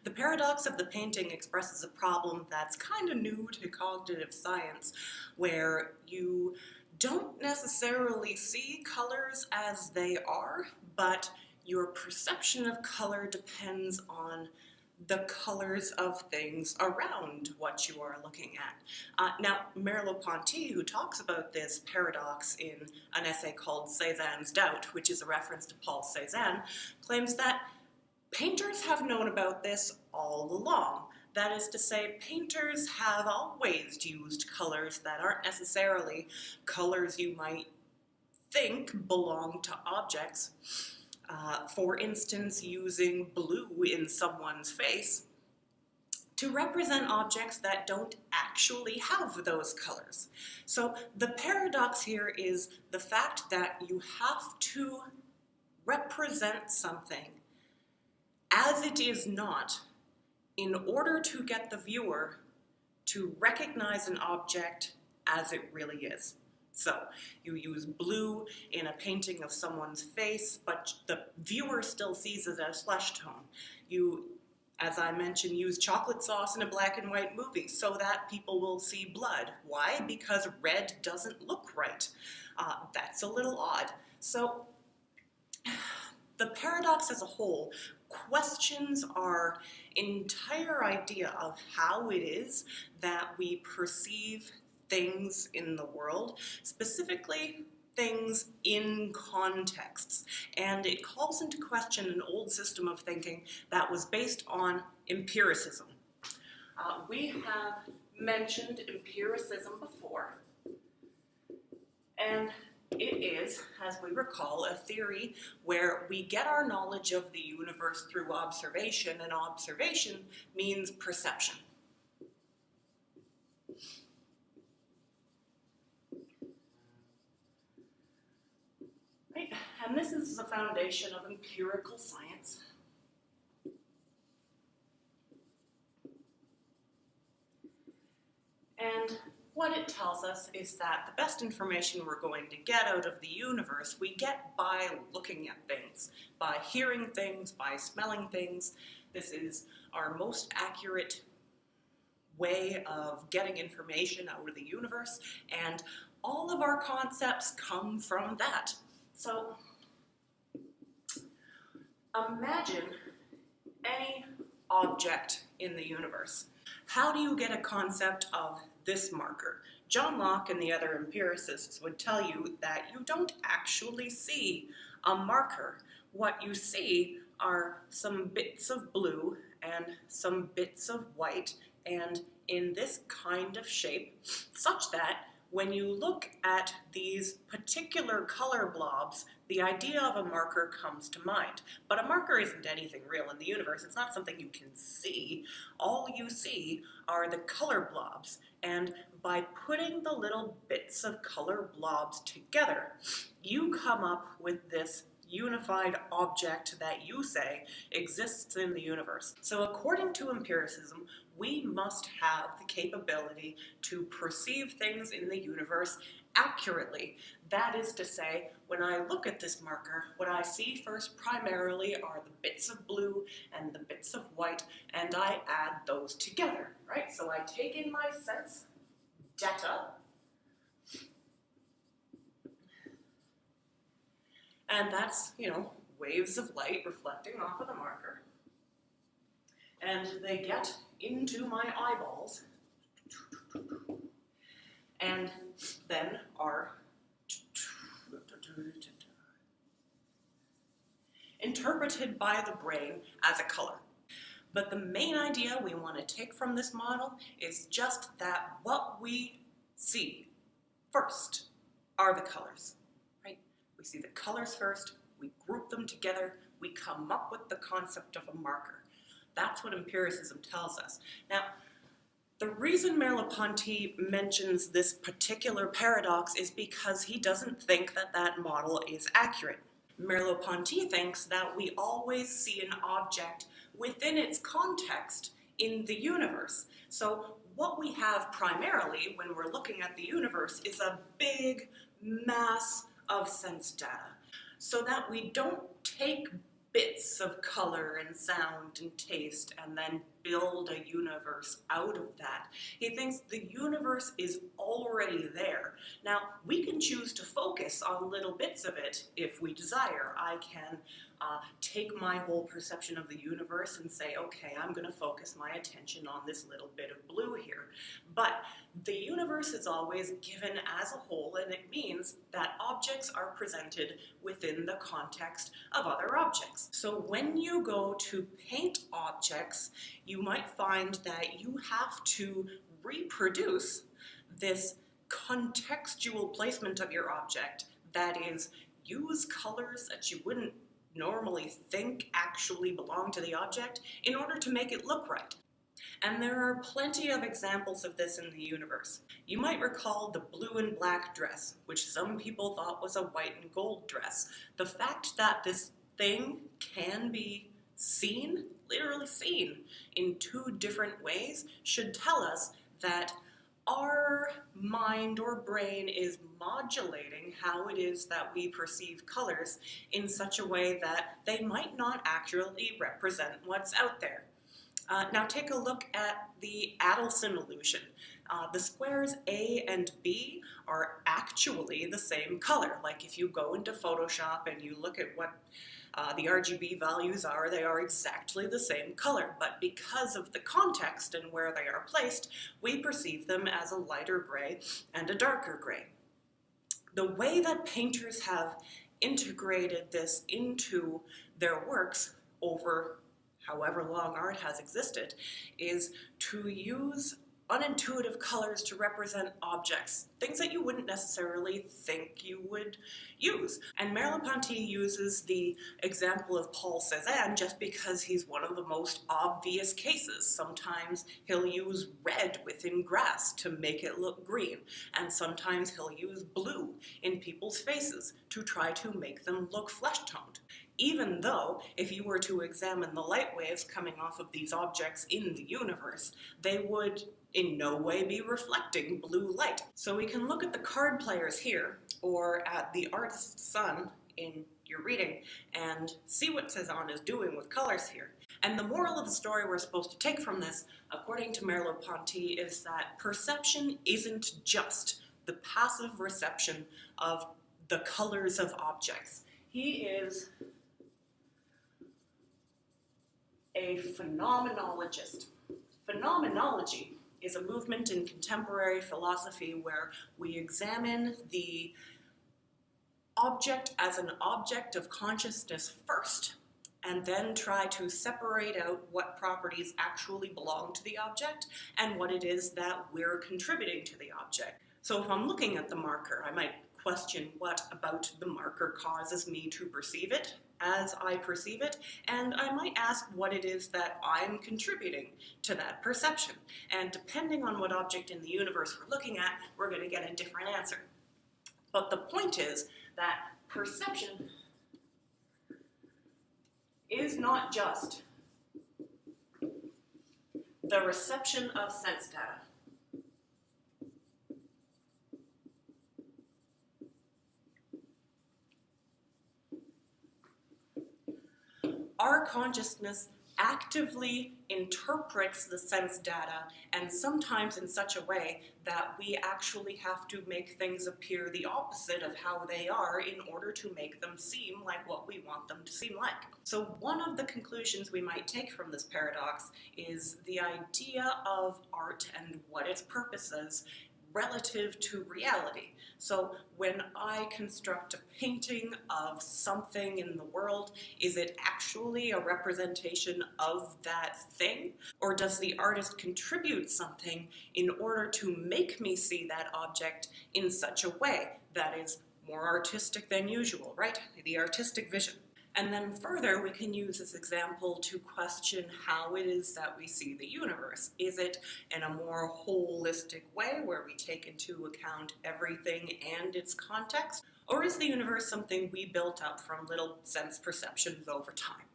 The paradox of the painting expresses a problem that's kind of new to cognitive science, where you don't necessarily see colors as they are, but your perception of color depends on the colors of things around what you are looking at. Now, Merleau-Ponty, who talks about this paradox in an essay called Cézanne's Doubt, which is a reference to Paul Cézanne, claims that painters have known about this all along. That is to say, painters have always used colors that aren't necessarily colors you might think belong to objects. For instance, using blue in someone's face to represent objects that don't actually have those colors. So the paradox here is the fact that you have to represent something as it is not in order to get the viewer to recognize an object as it really is. So you use blue in a painting of someone's face, but the viewer still sees it as flesh tone. You, as I mentioned, use chocolate sauce in a black and white movie so that people will see blood. Why? Because red doesn't look right. That's a little odd. So the paradox as a whole questions our entire idea of how it is that we perceive things in the world, specifically things in contexts. And it calls into question an old system of thinking that was based on empiricism. We have mentioned empiricism before, and it is, as we recall, a theory where we get our knowledge of the universe through observation, and observation means perception. Right? And this is the foundation of empirical science. And what it tells us is that the best information we're going to get out of the universe, we get by looking at things, by hearing things, by smelling things. This is our most accurate way of getting information out of the universe, and all of our concepts come from that. So imagine any object in the universe. How do you get a concept of this marker? John Locke and the other empiricists would tell you that you don't actually see a marker. What you see are some bits of blue and some bits of white, and in this kind of shape, such that when you look at these particular color blobs, the idea of a marker comes to mind. But a marker isn't anything real in the universe. It's not something you can see. All you see are the color blobs. And by putting the little bits of color blobs together, you come up with this unified object that you say exists in the universe. So according to empiricism, we must have the capability to perceive things in the universe accurately. That is to say, when I look at this marker, what I see first primarily are the bits of blue and the bits of white, and I add those together, right? So I take in my sense data, and that's, waves of light reflecting off of the marker. And they get into my eyeballs and then are interpreted by the brain as a color. But the main idea we want to take from this model is just that what we see first are the colors, right? We see the colors first, we group them together, we come up with the concept of a marker. That's what empiricism tells us. Now, the reason Merleau-Ponty mentions this particular paradox is because he doesn't think that that model is accurate. Merleau-Ponty thinks that we always see an object within its context in the universe. So what we have primarily when we're looking at the universe is a big mass of sense data, so that we don't take bits of color and sound and taste and then build a universe out of that. He thinks the universe is already there. Now, we can choose to focus on little bits of it if we desire. I can take my whole perception of the universe and say, okay, I'm going to focus my attention on this little bit of blue here. But the universe is always given as a whole, and it means that objects are presented within the context of other objects. So when you go to paint objects, you might find that you have to reproduce this contextual placement of your object, that is, use colors that you wouldn't normally think actually belong to the object in order to make it look right. And there are plenty of examples of this in the universe. You might recall the blue and black dress, which some people thought was a white and gold dress. The fact that this thing can be seen, literally seen, in two different ways should tell us that our mind or brain is modulating how it is that we perceive colors in such a way that they might not accurately represent what's out there. Now take a look at the Adelson illusion. The squares A and B are actually the same color. Like if you go into Photoshop and you look at what the RGB values are, they are exactly the same color, but because of the context and where they are placed, we perceive them as a lighter gray and a darker gray. The way that painters have integrated this into their works over however long art has existed is to use unintuitive colors to represent objects, things that you wouldn't necessarily think you would use. And Merleau-Ponty uses the example of Paul Cézanne just because he's one of the most obvious cases. Sometimes he'll use red within grass to make it look green, and sometimes he'll use blue in people's faces to try to make them look flesh-toned. Even though, if you were to examine the light waves coming off of these objects in the universe, they would in no way be reflecting blue light. So we can look at the card players here, or at the artist's son in your reading, and see what Cézanne is doing with colors here. And the moral of the story we're supposed to take from this, according to Merleau-Ponty, is that perception isn't just the passive reception of the colors of objects. He is a phenomenologist. Phenomenology is a movement in contemporary philosophy where we examine the object as an object of consciousness first, and then try to separate out what properties actually belong to the object and what it is that we're contributing to the object. So if I'm looking at the marker, I might question what about the marker causes me to perceive it as I perceive it, and I might ask what it is that I'm contributing to that perception. And depending on what object in the universe we're looking at, we're going to get a different answer. But the point is that perception is not just the reception of sense data. Our consciousness actively interprets the sense data, and sometimes in such a way that we actually have to make things appear the opposite of how they are in order to make them seem like what we want them to seem like. So one of the conclusions we might take from this paradox is the idea of art and what its purpose is relative to reality. So when I construct a painting of something in the world, is it actually a representation of that thing? Or does the artist contribute something in order to make me see that object in such a way that is more artistic than usual, right? The artistic vision. And then further, we can use this example to question how it is that we see the universe. Is it in a more holistic way where we take into account everything and its context? Or is the universe something we built up from little sense perceptions over time?